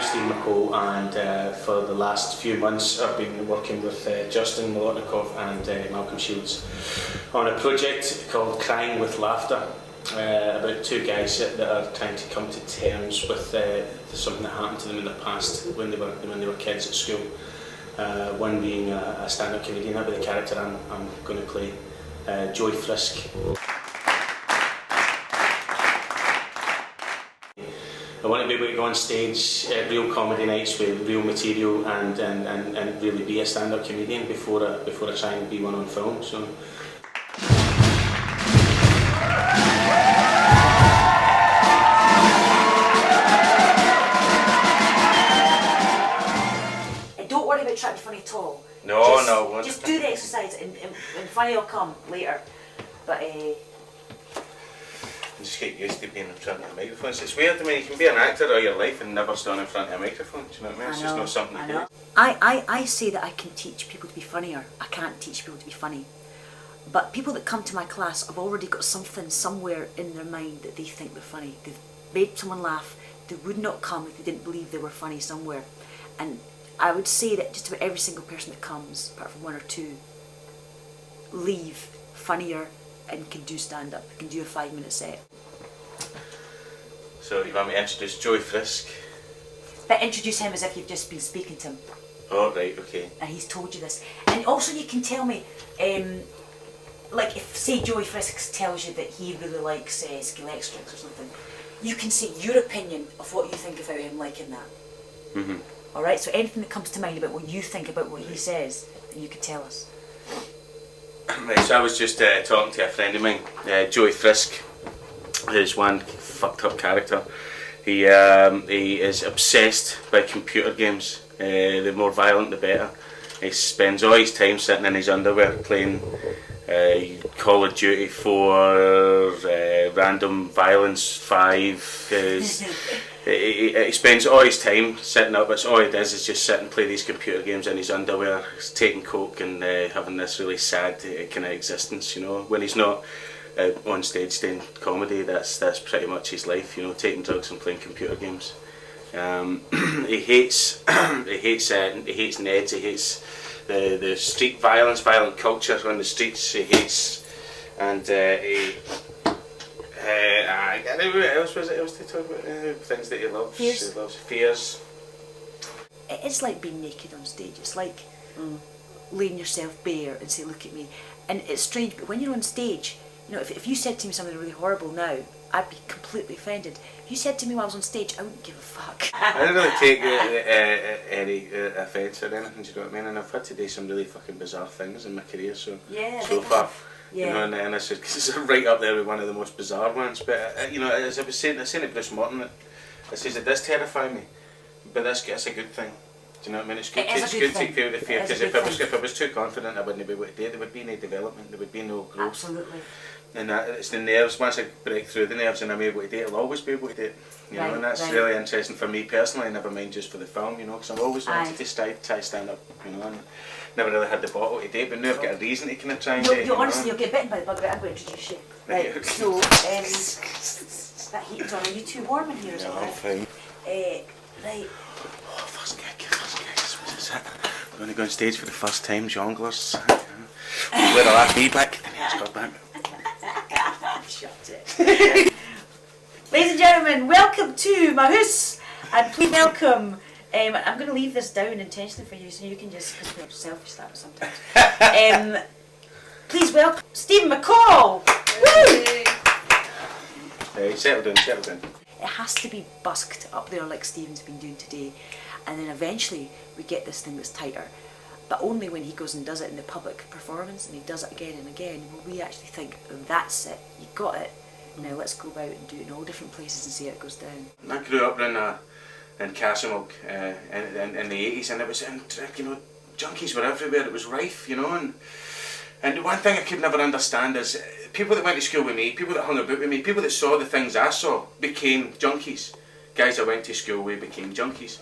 Stephen McCole, and for the last few months I've been working with Justin Molotnikov and Malcolm Shields on a project called Crying with Laughter, about two guys that are trying to come to terms with something that happened to them in the past when they were kids at school. One being a stand-up comedian, that'll be the character I'm going to play, Joey Frisk. I want to be able to go on stage at real comedy nights with real material and really be a stand-up comedian before I try and be one on film. So. And don't worry about trying to be funny at all. No. Just do the exercise and funny will come later. But just get used to being in front of a microphone. It's weird. I mean, you can be an actor all your life and never stand in front of a microphone. Do you know what I mean? It's just not something you do. I say that I can teach people to be funnier. I can't teach people to be funny. But people that come to my class have already got something somewhere in their mind that they think they're funny. They've made someone laugh. They would not come if they didn't believe they were funny somewhere. And I would say that just about every single person that comes, apart from one or two, leave funnier and can do stand-up, can do a 5-minute set. So you want me to introduce Joey Frisk? But introduce him as if you've just been speaking to him. Oh, right, okay. And he's told you this. And also you can tell me, like if, say, Joey Frisk tells you that he really likes Skill Extracts or something, you can say your opinion of what you think about him liking that. Mm-hmm. Alright, so anything that comes to mind about what you think about what he says, then you can tell us. Right, so I was just talking to a friend of mine, Joey Frisk, who's one fucked up character. He is obsessed by computer games. The more violent the better. He spends all his time sitting in his underwear playing Call of Duty 4, Random Violence 5. He spends all his time sitting up. That's all he does is just sit and play these computer games in his underwear, taking coke and having this really sad kind of existence. You know, when he's not on stage doing comedy, that's pretty much his life. You know, taking drugs and playing computer games. He hates Neds. He hates the street violence, violent culture on the streets. He hates, and what else was it? To talk about things that he loves. Fears. He loves fears. It is like being naked on stage. It's like laying yourself bare and say, "Look at me." And it's strange, but when you're on stage, you know, if you said to me something really horrible now, I'd be completely offended. If you said to me while I was on stage, I wouldn't give a fuck. I don't really take any offence or anything, do you know what I mean? And I've had to do some really fucking bizarre things in my career so far. Yeah. You know, and I said, cause it's right up there with one of the most bizarre ones. But you know, as I was saying to Bruce Morton, I says it does terrify me, but that's a good thing. Do you know what I mean? It's good to feel the fear, because if I was too confident, I wouldn't be able to do it. There would be no development, there would be no growth. Absolutely. And it's the nerves. Once I break through the nerves and I'm able to do it, I'll always be able to do it. You know, and that's really interesting for me personally. Never mind just for the film, you know, because I've always wanted to try stand up, you know, and never really had the bottle to do it. But now I've got a reason to kind of try and do it. Honestly, you'll get bitten by the bug, but I'm going to introduce you. Right. So that heat's on. Are you too warm in here as well? I'm fine. Right. Oh, first gig. What is it? We're going to go on stage for the first time, jongleurs. Where will I be back? Then let's go back. Shut it. Ladies and gentlemen, welcome to my house, and please welcome. I'm going to leave this down intentionally for you, so you can just, because we're selfish that sometimes. Please welcome Stephen McCole. Woo! Hey, settle down. It has to be busked up there like Stephen's been doing today, and then eventually we get this thing that's tighter. But only when he goes and does it in the public performance, and he does it again and again, will we actually think, that's it, you got it, now let's go about and do it in all different places and see how it goes down. I grew up in Castlemilk in the 80s, and it was, you know, junkies were everywhere, it was rife, you know, and the one thing I could never understand is people that went to school with me, people that hung about with me, people that saw the things I saw became junkies. Guys I went to school with became junkies.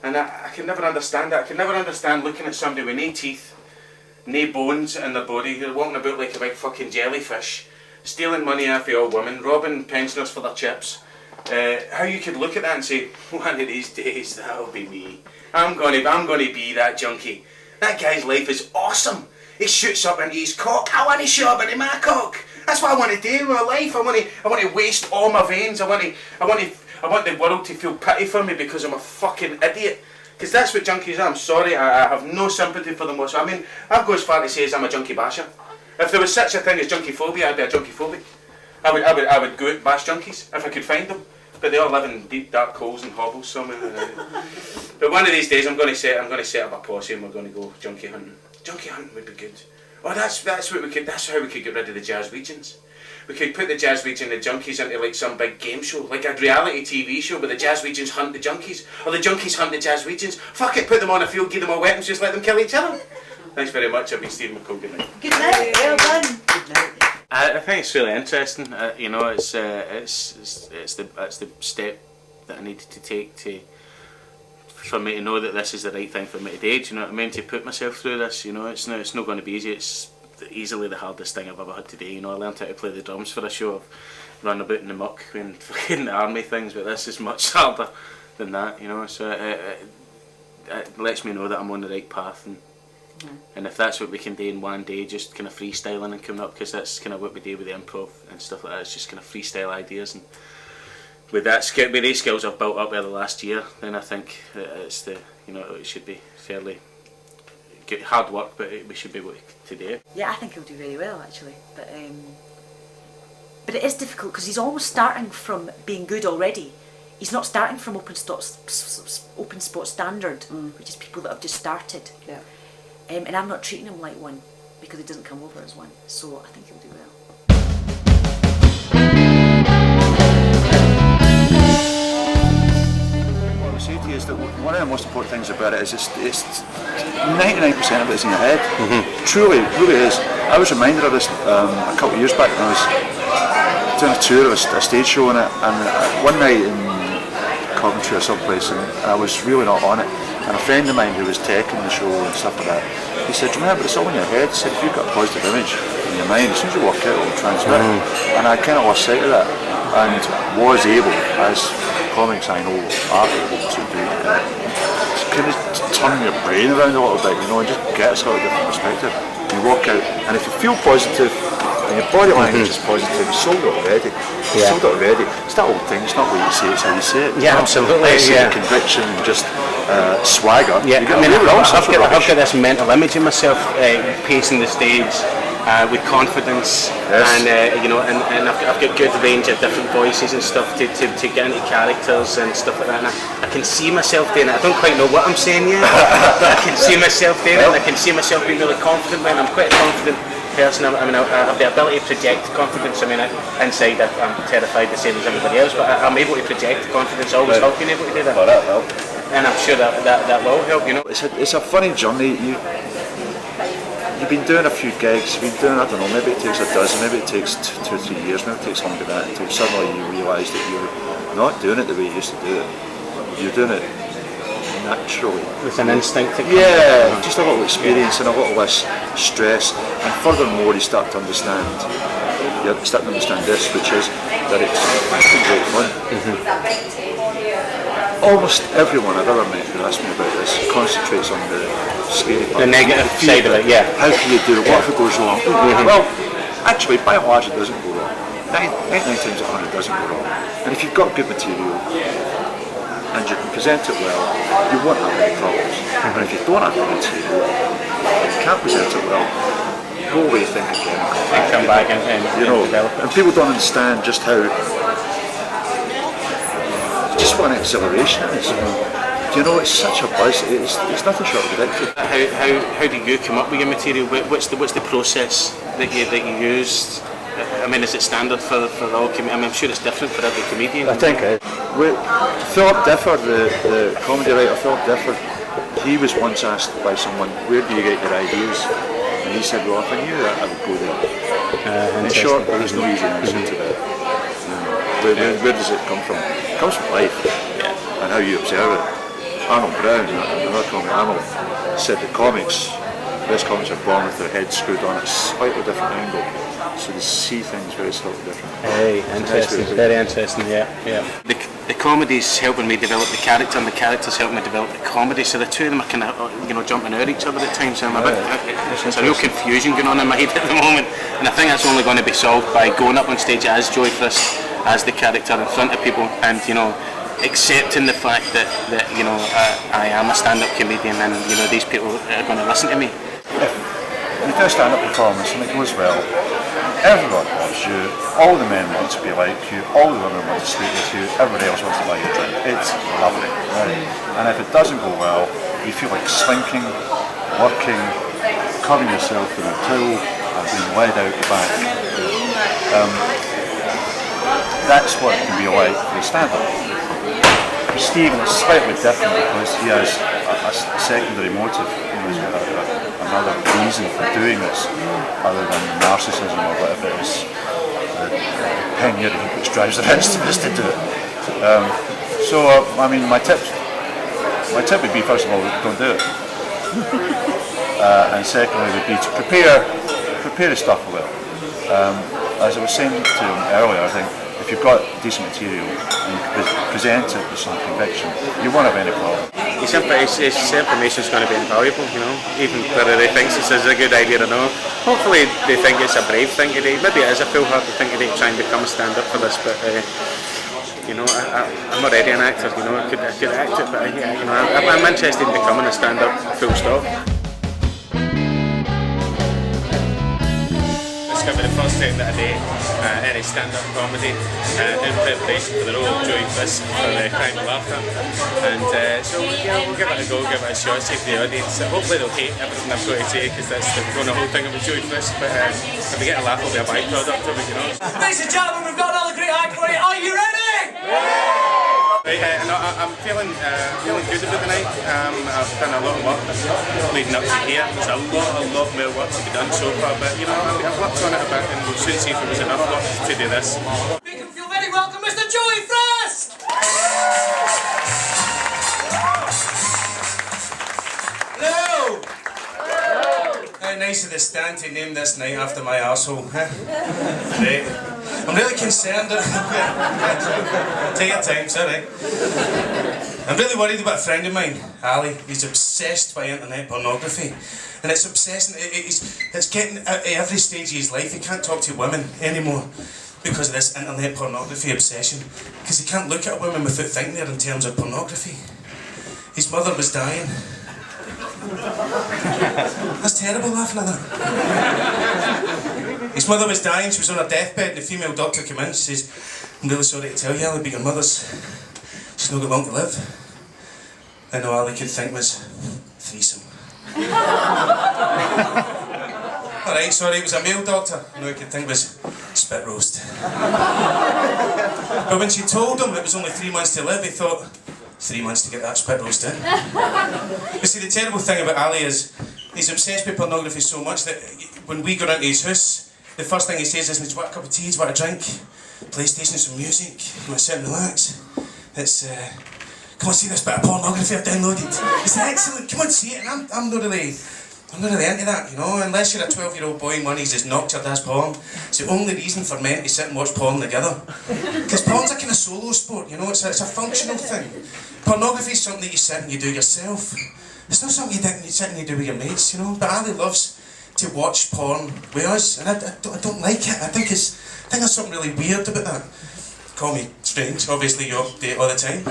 And I can never understand that. I can never understand looking at somebody with no teeth, no bones in their body, who are walking about like a big fucking jellyfish, stealing money off the old women, robbing pensioners for their chips, how you could look at that and say, one of these days that'll be me. I'm gonna be that junkie. That guy's life is awesome. He shoots up into his cock. I want to shoot up into my cock. That's what I want to do with my life. I want to waste all my veins. I want the world to feel pity for me because I'm a fucking idiot. Because that's what junkies are. I'm sorry, I have no sympathy for them whatsoever. I mean, I'd go as far to say as I'm a junkie basher. If there was such a thing as junkie phobia, I'd be a junkie phobic. I would go out and bash junkies if I could find them. But they all live in deep dark holes and hobbles somewhere. But one of these days I'm going to set up a posse and we're going to go junkie hunting. Junkie hunting would be good. Oh, that's how we could get rid of the Jazzwegians. We could put the Jazzwegian and the junkies into like some big game show, like a reality TV show where the Jazzwegians hunt the junkies, or the junkies hunt the Jazzwegians. Fuck it, put them on a field, give them all weapons, just let them kill each other. Thanks very much. I've been Stephen McCole. Good night. Good night. Well done. Good night. I think it's really interesting. You know, it's the step that I needed to take for me to know that this is the right thing for me to do. Do you know what I mean? To put myself through this. You know, it's not going to be easy. It's easily the hardest thing I've ever had to do. You know, I learned how to play the drums for a show. I've run about in the muck when fucking the army things, but this is much harder than that. You know, so it lets me know that I'm on the right path and if that's what we can do in one day, just kind of freestyling and coming up, because that's kind of what we do with the improv and stuff like that. It's just kind of freestyle ideas, and with these skills I've built up over the last year, then I think it's it should be fairly good, hard work, but we should be able to do it. Yeah, I think he'll do really well actually, but it is difficult because he's almost starting from being good already. He's not starting from open spot standard, which is people that have just started. Yeah. And I'm not treating him like one because he doesn't come over as one. So I think he'll do well. What I would say to you is that one of the most important things about it is it's 99% of it is in your head. Truly, really is. I was reminded of this a couple of years back when I was doing a tour of a stage show and one night in Coventry or someplace, and I was really not on it. And a friend of mine who was teching the show and stuff like that, he said, remember, it's all in your head. He said, if you've got a positive image in your mind, as soon as you walk out, it will transmit. And I kind of lost sight of that, and was able, as comics I know are able to do, to kind of turn your brain around a little bit, you know, and just get a sort of different perspective. You walk out, and if you feel positive, and your body language is positive, you sold it already. You sold it already. It's that old thing, it's not what you say, it's how you say it. Yeah, absolutely. Conviction and just swagger. Yeah, I mean, I've got this mental image of myself pacing the stage with confidence, and and I've got good range of different voices and stuff to get into characters and stuff like that. And I can see myself doing it. I don't quite know what I'm saying yet, but I can see myself doing it. And I can see myself being really confident when I'm quite a confident person. I have the ability to project confidence. I mean, inside I'm terrified the same as everybody else, but I'm able to project confidence. I always have been able to do that. Well, that helped. And I'm sure that will help, you know. It's a funny journey. You've been doing a few gigs, you've been doing, I don't know, maybe it takes a dozen, maybe it takes 2 or 3 years, maybe it takes longer than that, until suddenly you realise that you're not doing it the way you used to do it. You're doing it naturally. With an instinct to come. Yeah, just a little experience and a little less stress. And furthermore, you start to understand this, which is that it's been great fun. Almost everyone I've ever met who asks me about this concentrates on the scary part. The negative side of it, yeah. How can you do it? What if it goes wrong? Well, actually, by and large, it doesn't go wrong. 9 times out of 100 doesn't go wrong. And if you've got good material and you can present it well, you won't have any problems. And if you don't have good material and you can't present it well, go away, think again, And come back and develop it. And people don't understand just how. Just what an exhilaration it is. You know, it's such a buzz. It's nothing short of addictive. How do you come up with your material? What's the process that you used? I mean, is it standard for all comedians? I mean, I'm sure it's different for every comedian. I think Philip Difford, the comedy writer, Philip Difford, he was once asked by someone, where do you get your ideas? And he said, well, if I knew that, I would go there. In short, there's no easy answer to that. Where does it come from? It comes from life and how you observe it. Arnold Brown, another comic, Arnold, said that best comics are born with their heads screwed on a slightly different angle so they see things very slightly different. Hey, interesting, very interesting, yeah. The comedy's helping me develop the character, and the character's helping me develop the comedy, so the two of them are kind of, jumping out at each other at times, and there's a real confusion going on in my head at the moment, and I think that's only going to be solved by going up on stage as Joey Frisk, as the character in front of people, and accepting the fact that I am a stand-up comedian, and these people are going to listen to me. If you do a stand-up performance and it goes well, everyone loves you, all the men want to be like you, all the women want to sleep with you, everybody else wants to buy you a drink. It's lovely, right? And if it doesn't go well, you feel like slinking, working, covering yourself in a towel and being led out the back. That's what it can be like for a stand-up. For Stephen, it's slightly different because he has a secondary motive. He's got another reason for doing this, other than narcissism or whatever it is, the penury which drives the rest of us to do it. My tip would be, first of all, don't do it, and secondly would be to prepare the stuff well. As I was saying to him earlier, I think if you've got decent material and you present it with some conviction, you won't have any problem. His information is going to be invaluable, even whether they think this is a good idea or not. Hopefully they think it's a brave thing to do. Maybe it is a foolhardy thing to do to try and become a stand-up for this, but I'm already an actor, I could act it, but I'm interested in becoming a stand-up, full stop. It's going to be the first time that I do any stand-up comedy in preparation for the role of Joey Frisk for Crime and Laughter, and so we'll give it a go, give it a shot, see if the audience, hopefully they'll hate everything I've got to say, because that's the whole thing about Joey Frisk, but if we get a laugh, it'll be a byproduct of it, Ladies and gentlemen, we've got another great act for you. Are you ready? Right, I'm feeling good about the night. I've done a lot of work leading up to here. There's a lot more work to be done so far, but I've worked on it a bit, and we'll soon see if there was enough work to do this. Make him feel very welcome, Mr. Joey Frisk! Hello! How nice of the stand to name this night after my arsehole, huh? Right. I'm really concerned. Take your time, sorry. I'm really worried about a friend of mine, Ali. He's obsessed by internet pornography. And it's obsessing, it's getting at every stage of his life. He can't talk to women anymore because of this internet pornography obsession. Because he can't look at a woman without thinking there in terms of pornography. His mother was dying. That's terrible, laughing at that. His mother was dying, she was on her deathbed, and the female doctor came in and she says, I'm really sorry to tell you, Ali, but your mother's, she's not got long to live. And all Ali could think was, threesome. Alright, sorry, it was a male doctor. And all he could think was, spit roast. But when she told him it was only 3 months to live, he thought, 3 months to get that spit roast in. You see, the terrible thing about Ali is he's obsessed with pornography so much that when we go into his house, the first thing he says is, do you want a cup of tea, do you want a drink? PlayStation, some music, you want to sit and relax? It's, come on, see this bit of pornography I've downloaded. It's excellent, come on, see it. And I'm not really into that, unless you're a 12-year-old boy and one of these has knocked your dad's porn. It's the only reason for men to sit and watch porn together. Because porn's a kind of solo sport, it's a functional thing. Pornography is something that you sit and you do yourself. It's not something you sit and you do with your mates, But Ali loves to watch porn with us, and I don't like it. I think there's something really weird about that. Call me strange, obviously you update all the time.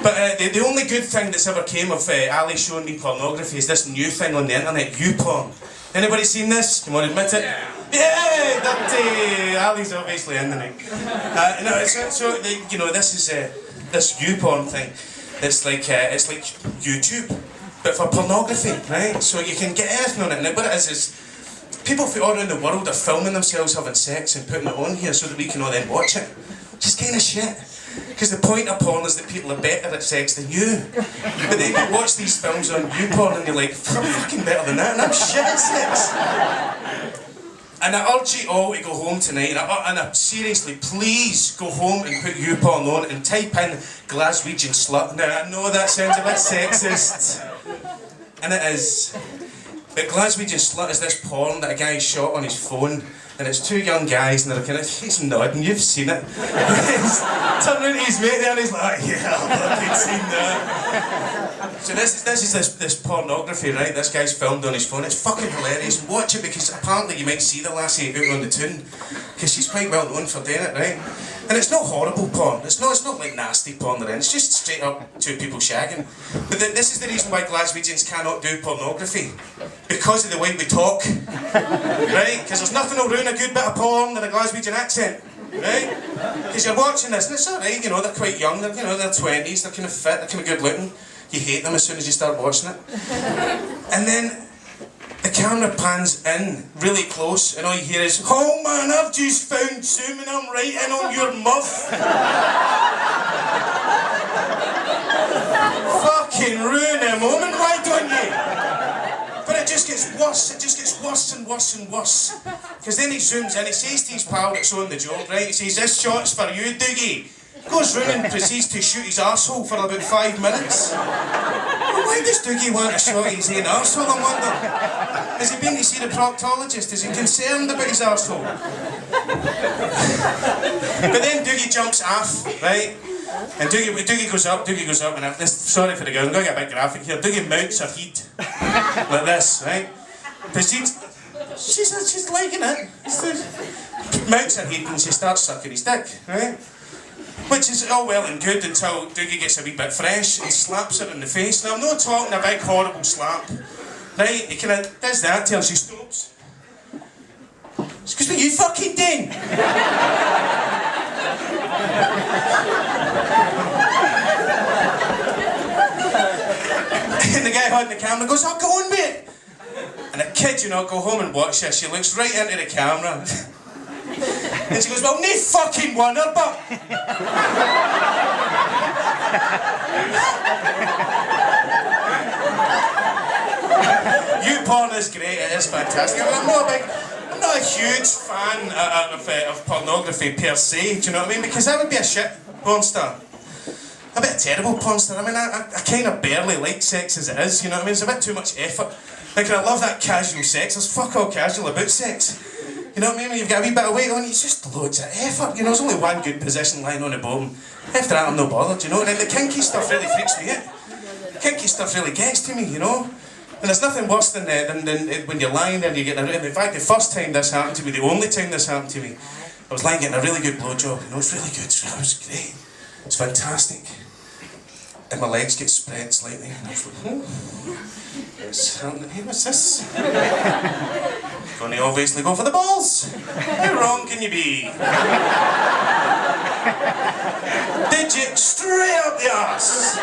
But the only good thing that's ever came of Ali showing me pornography is this new thing on the internet, YouPorn. Anybody seen this? You want to admit it? Yeah, dirty! Ali's obviously in the night. This is this YouPorn thing. It's like YouTube, but for pornography, right? So you can get anything on it. Now what it is people from all around the world are filming themselves having sex and putting it on here so that we can all then watch it. Which is kind of shit. Because the point of porn is that people are better at sex than you. But then you watch these films on YouPorn and you're like, I'm fucking better than that, and I'm shit at sex. And I urge you all to go home tonight, and I seriously, please go home and put YouPorn on and type in Glaswegian slut. Now, I know that sounds a bit sexist, and it is. But Glaswegian slut is this porn that a guy shot on his phone and it's two young guys, and they're kind of, he's nodding, you've seen it. He's turning to his mate there, and he's like, yeah, I've fucking seen that. So this is pornography, right? This guy's filmed on his phone. It's fucking hilarious. Watch it, because apparently you might see the lassie out on the tune, because she's quite well known for doing it, right? And it's not horrible porn. It's not like nasty porn or anything. It's just straight up two people shagging. But this is the reason why Glaswegians cannot do pornography. Because of the way we talk. Right? Because there's nothing will ruin a good bit of porn than a Glaswegian accent. Right? Because you're watching this and it's alright, you know, they're quite young, they're, you know, they're 20s, they're kind of fit, they're kind of good looking. You hate them as soon as you start watching it. And then the camera pans in really close and all you hear is, oh man, I've just found some and I'm right in on your muff. Fucking ruin a moment, why don't you? But it just gets worse and worse and worse. Because then he zooms in, he says to his pal that's on the job, right, he says, this shot's for you, Doogie. Goes round and proceeds to shoot his arsehole for about 5 minutes. Well, why does Doogie want a shot at his own arsehole, I wonder? Has he been to see the proctologist? Is he concerned about his arsehole? But then Doogie jumps off, right? And Doogie goes up, and sorry for the girl, I'm going to get a bit graphic here. Doogie mounts her heat, like this, right? Proceeds, she's liking it. Mounts her heat and she starts sucking his dick, right? Which is all well and good until Doogie gets a wee bit fresh and slaps her in the face. Now I'm not talking a big horrible slap. Right, he kind of does that till she stops. Excuse me, you fucking doing? And the guy holding the camera goes, oh, go on, mate. And I kid you not, go home and watch this. She looks right into the camera. And she goes, well, no fucking wonder, but... You porn is great, it is fantastic. I'm not a huge fan of pornography per se, do you know what I mean? Because I would be a shit porn star. I'd be a terrible porn star. I mean, I kind of barely like sex as it is, you know what I mean? It's a bit too much effort. Like, I love that casual sex. There's fuck all casual about sex. You know what I mean? When you've got a wee bit of weight on you, it's just loads of effort. You know, there's only one good position lying on the bottom. After that, I'm no bothered, you know? And then the kinky stuff really freaks me out. The kinky stuff really gets to me, you know? And there's nothing worse than when you're lying there and you're getting in fact, the first time this happened to me, the only time this happened to me, I was lying getting a really good blowjob. You know, it's really good. It was great. It's fantastic. And my legs get spread slightly. And I was like, what's happening here? What's this? Gonna obviously go for the balls. How wrong can you be? Digit straight up the arse.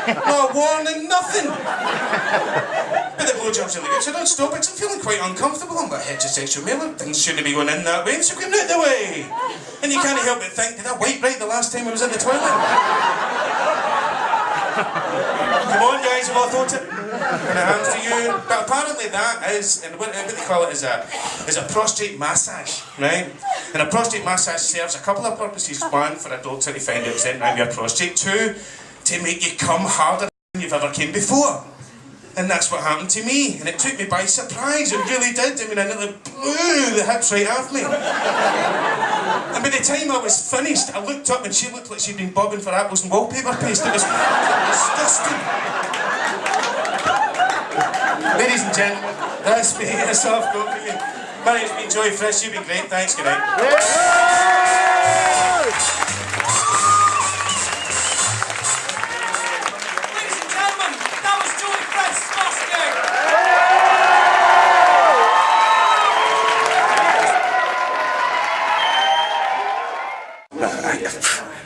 No warning, nothing. But the blowjob's really good, so don't stop it. I'm feeling quite uncomfortable. I'm like heterosexual male. Things shouldn't be going in that way, so get out the way. And you can't help but think, did I wipe right the last time I was in the toilet? Come on, guys, have all thought it? And it happens to you. But apparently that is, and what they call it is a prostate massage, right? And a prostate massage serves a couple of purposes. One, for a doctor to find out what's around your prostate. Two, to make you come harder than you've ever came before. And that's what happened to me. And it took me by surprise, it really did. I mean, I nearly blew the hips right off me. And by the time I was finished, I looked up and she looked like she'd been bobbing for apples and wallpaper paste. It was disgusting. Ladies and gentlemen, that's me. That's all I've got for you. My name's been Joey Frisk. You've been great. Thanks, good night.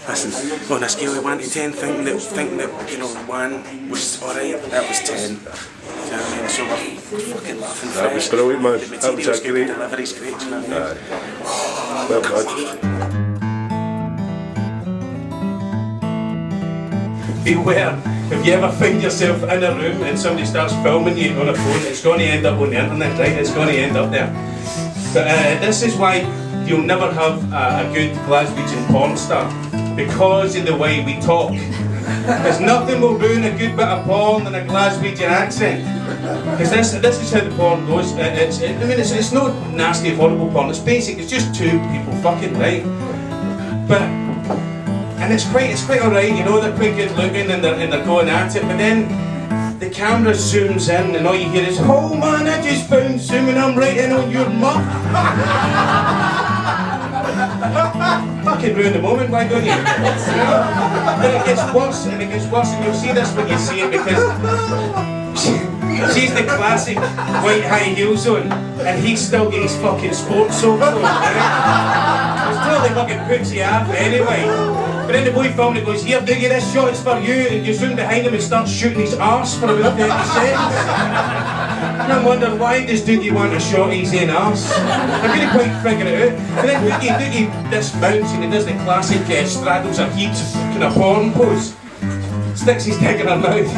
Listen, on a scale of 1 to 10, think that you know 1 was alright, that was 10. You know what I mean? So we're fucking laughing. That was brilliant, man. The That was material's a good, great. the delivery's great. You know what I mean? Well done. Beware, if you ever find yourself in a room and somebody starts filming you on a phone, it's going to end up on the internet, right? It's going to end up there. But this is why you'll never have a good Glaswegian porn star, because of the way we talk. There's nothing will ruin a good bit of porn than a Glaswegian accent. Because this is how the porn goes. It's not nasty, horrible porn. It's basic. It's just two people fucking, right? And it's quite alright. You know, they're quite good looking and they're going at it. But then the camera zooms in and all you hear is, "Oh man, I just found zooming. I'm right in on your muck." Fucking ruin the moment, why don't you? But it gets worse and it gets worse, and you'll see this when you see it, because she's the classic white high heels on, and he's still got his fucking sports socks on, right? It's totally fucking puts you off anyway. But then the boy filmed it goes, "Here, Dougie, this shot is for you," and you zoom behind him and start shooting his arse for about 30 seconds. And I'm wondering, why does Dougie want a shot of his own arse? I couldn't quite figure it out. And then Dougie dismounts and he does the classic straddles her heat kind of porn pose. Sticks his dick in her mouth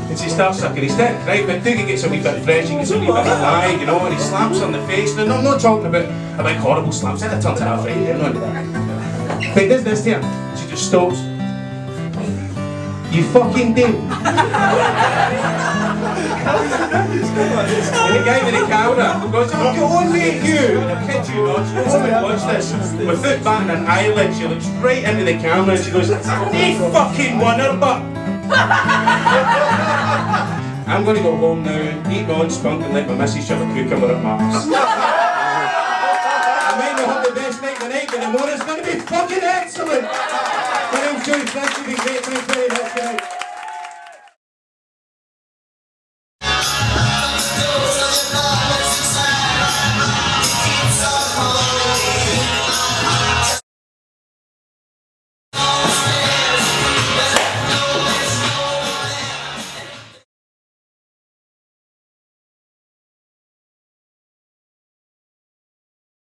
and she starts sucking his dick, right? But Dougie gets a wee bit fresh, he gets a wee bit high, you know, and he slaps her on the face. And I'm not talking about horrible slaps, I'd have turned to half right there, no. But he does this to her, she just stops. "You fucking do." And the guy with the camera goes, "Oh, go on, mate, you!" And I kid you not, she goes home and watch this. Without batting an eyelid, she looks right into the camera and she goes, "You fucking wonderbutt." I'm going to go home now, eat my own spunk and let my missus shove a cucumber at Mark's. I might not have the best night of the night, but the morning's going to be fucking excellent.